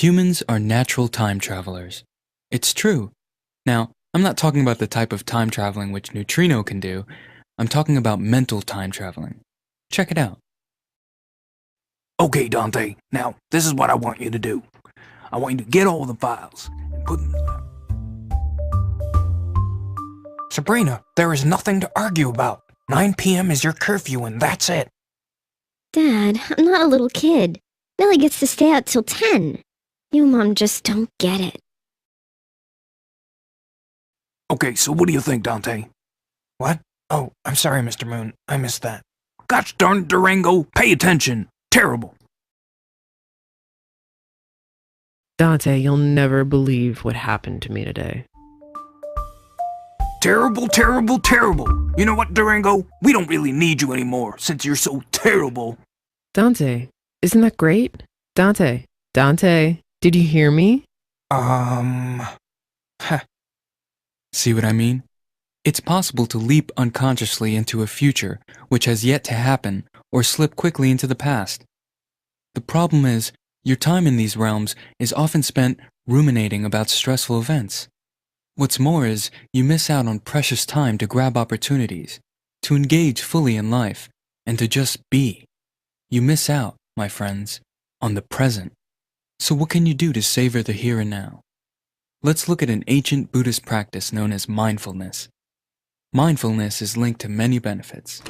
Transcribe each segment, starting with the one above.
Humans are natural time travelers. It's true. Now, I'm not talking about the type of time traveling which Neutrino can do. I'm talking about mental time traveling. Check it out. Okay, Dante, now this is what I want you to do. I want you to get all the files and put them... Sabrina, there is nothing to argue about. 9 p.m. is your curfew and that's it. Dad, I'm not a little kid. Millie gets to stay out till 10. You and Mom just don't get it. Okay, so what do you think, Dante? What? Oh, I'm sorry, Mr. Moon. I missed that. Gosh darn it, Durango, pay attention. Terrible. Dante, you'll never believe what happened to me today. Terrible, terrible, terrible. You know what, Durango? We don't really need you anymore since you're so terrible. Dante, isn't that great? Dante, did you hear me? See what I mean? It's possible to leap unconsciously into a future which has yet to happen or slip quickly into the past. The problem is, your time in these realms is often spent ruminating about stressful events. What's more is, you miss out on precious time to grab opportunities, to engage fully in life, and to just be. You miss out, my friends, on the present. So what can you do to savor the here and now? Let's look at an ancient Buddhist practice known as mindfulness. Mindfulness is linked to many benefits.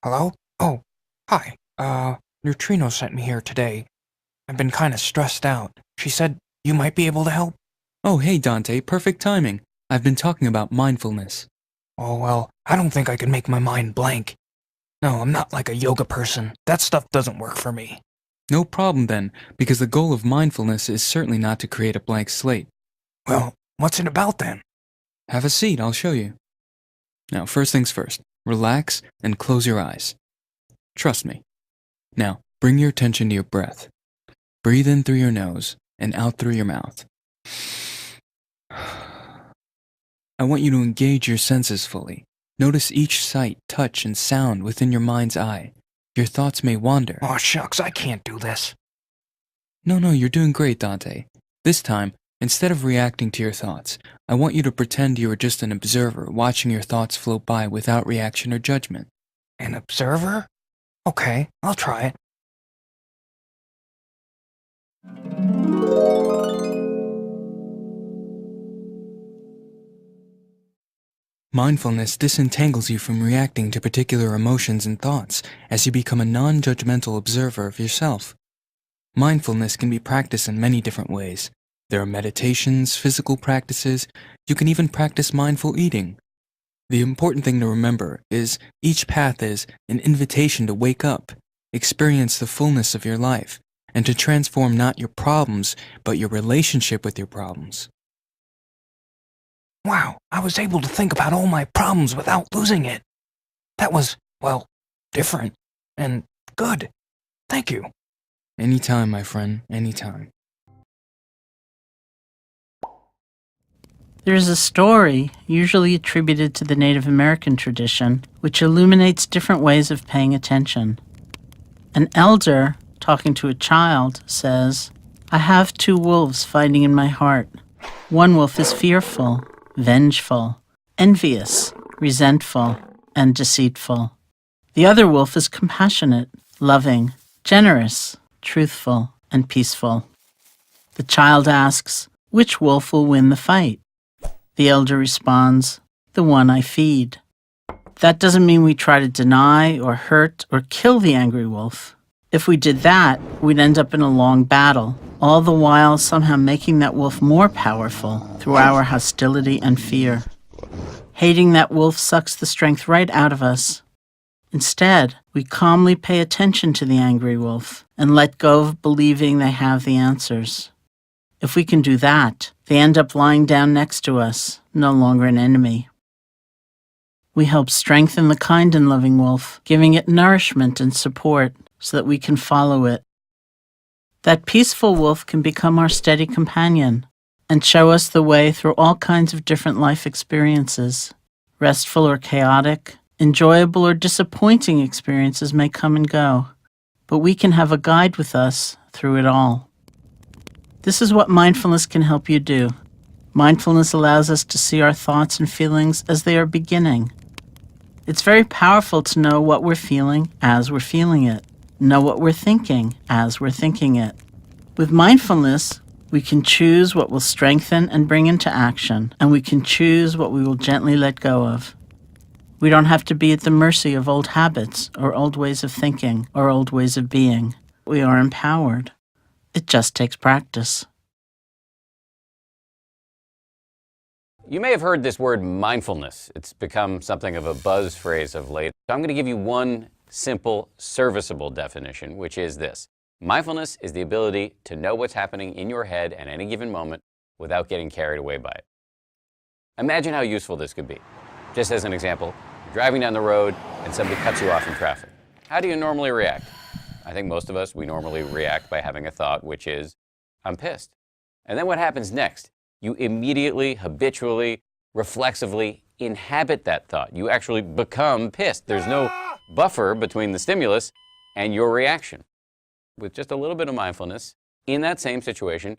Hello? Oh, hi. Neutrino sent me here today. I've been kinda stressed out. She said you might be able to help. Oh, hey Dante, perfect timing. I've been talking about mindfulness. Oh, well, I don't think I could make my mind blank. No, I'm not like a yoga person. That stuff doesn't work for me. No problem then, because the goal of mindfulness is certainly not to create a blank slate. Well, what's it about then? Have a seat, I'll show you. Now, first things first, relax and close your eyes. Trust me. Now, bring your attention to your breath. Breathe in through your nose and out through your mouth. I want you to engage your senses fully. Notice each sight, touch, and sound within your mind's eye. Your thoughts may wander. Aw, shucks, I can't do this. No, you're doing great, Dante. This time, instead of reacting to your thoughts, I want you to pretend you are just an observer watching your thoughts float by without reaction or judgment. An observer? Okay, I'll try it. Mindfulness disentangles you from reacting to particular emotions and thoughts as you become a non-judgmental observer of yourself. Mindfulness can be practiced in many different ways. There are meditations, physical practices. You can even practice mindful eating. The important thing to remember is each path is an invitation to wake up, experience the fullness of your life, and to transform not your problems, but your relationship with your problems. Wow, I was able to think about all my problems without losing it. That was, well, different and good. Thank you. Anytime, my friend, anytime. There is a story, usually attributed to the Native American tradition, which illuminates different ways of paying attention. An elder, talking to a child, says, "I have 2 wolves fighting in my heart. One wolf is fearful, vengeful, envious, resentful, and deceitful. The other wolf is compassionate, loving, generous, truthful, and peaceful." The child asks, "Which wolf will win the fight?" The elder responds, "The one I feed." That doesn't mean we try to deny or hurt or kill the angry wolf. If we did that, we'd end up in a long battle, all the while somehow making that wolf more powerful through our hostility and fear. Hating that wolf sucks the strength right out of us. Instead, we calmly pay attention to the angry wolf and let go of believing they have the answers. If we can do that, they end up lying down next to us, no longer an enemy. We help strengthen the kind and loving wolf, giving it nourishment and support so that we can follow it. That peaceful wolf can become our steady companion and show us the way through all kinds of different life experiences. Restful or chaotic, enjoyable or disappointing experiences may come and go, but we can have a guide with us through it all. This is what mindfulness can help you do. Mindfulness allows us to see our thoughts and feelings as they are beginning. It's very powerful to know what we're feeling as we're feeling it, know what we're thinking as we're thinking it. With mindfulness, we can choose what will strengthen and bring into action, and we can choose what we will gently let go of. We don't have to be at the mercy of old habits or old ways of thinking or old ways of being. We are empowered. It just takes practice. You may have heard this word mindfulness. It's become something of a buzz phrase of late. So I'm going to give you one simple, serviceable definition, which is this. Mindfulness is the ability to know what's happening in your head at any given moment without getting carried away by it. Imagine how useful this could be. Just as an example, you're driving down the road and somebody cuts you off in traffic. How do you normally react? I think most of us, we normally react by having a thought, which is, I'm pissed. And then what happens next? You immediately, habitually, reflexively inhabit that thought. You actually become pissed. There's no buffer between the stimulus and your reaction. With just a little bit of mindfulness, in that same situation,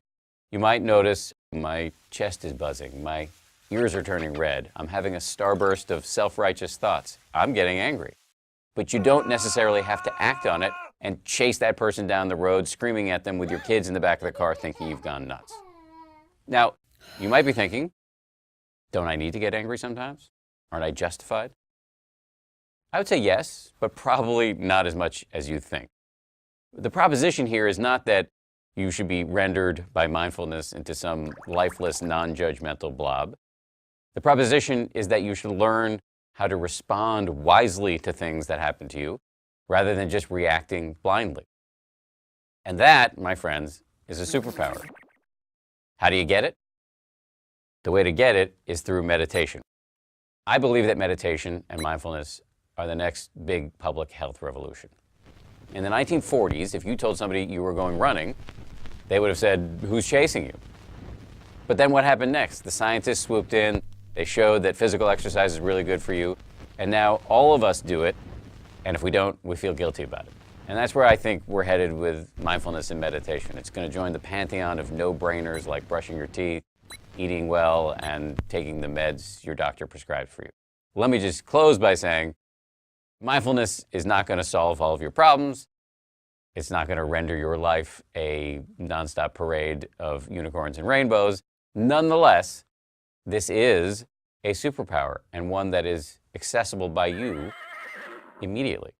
you might notice my chest is buzzing, my ears are turning red, I'm having a starburst of self-righteous thoughts, I'm getting angry. But you don't necessarily have to act on it and chase that person down the road, screaming at them with your kids in the back of the car thinking you've gone nuts. Now, you might be thinking, don't I need to get angry sometimes? Aren't I justified? I would say yes, but probably not as much as you think. The proposition here is not that you should be rendered by mindfulness into some lifeless, non-judgmental blob. The proposition is that you should learn how to respond wisely to things that happen to you, rather than just reacting blindly. And that, my friends, is a superpower. How do you get it? The way to get it is through meditation. I believe that meditation and mindfulness are the next big public health revolution. In the 1940s, if you told somebody you were going running, they would have said, who's chasing you? But then what happened next? The scientists swooped in, they showed that physical exercise is really good for you, and now all of us do it, and if we don't, we feel guilty about it. And that's where I think we're headed with mindfulness and meditation. It's going to join the pantheon of no-brainers like brushing your teeth, eating well, and taking the meds your doctor prescribed for you. Let me just close by saying, mindfulness is not going to solve all of your problems. It's not going to render your life a nonstop parade of unicorns and rainbows. Nonetheless, this is a superpower and one that is accessible by you immediately.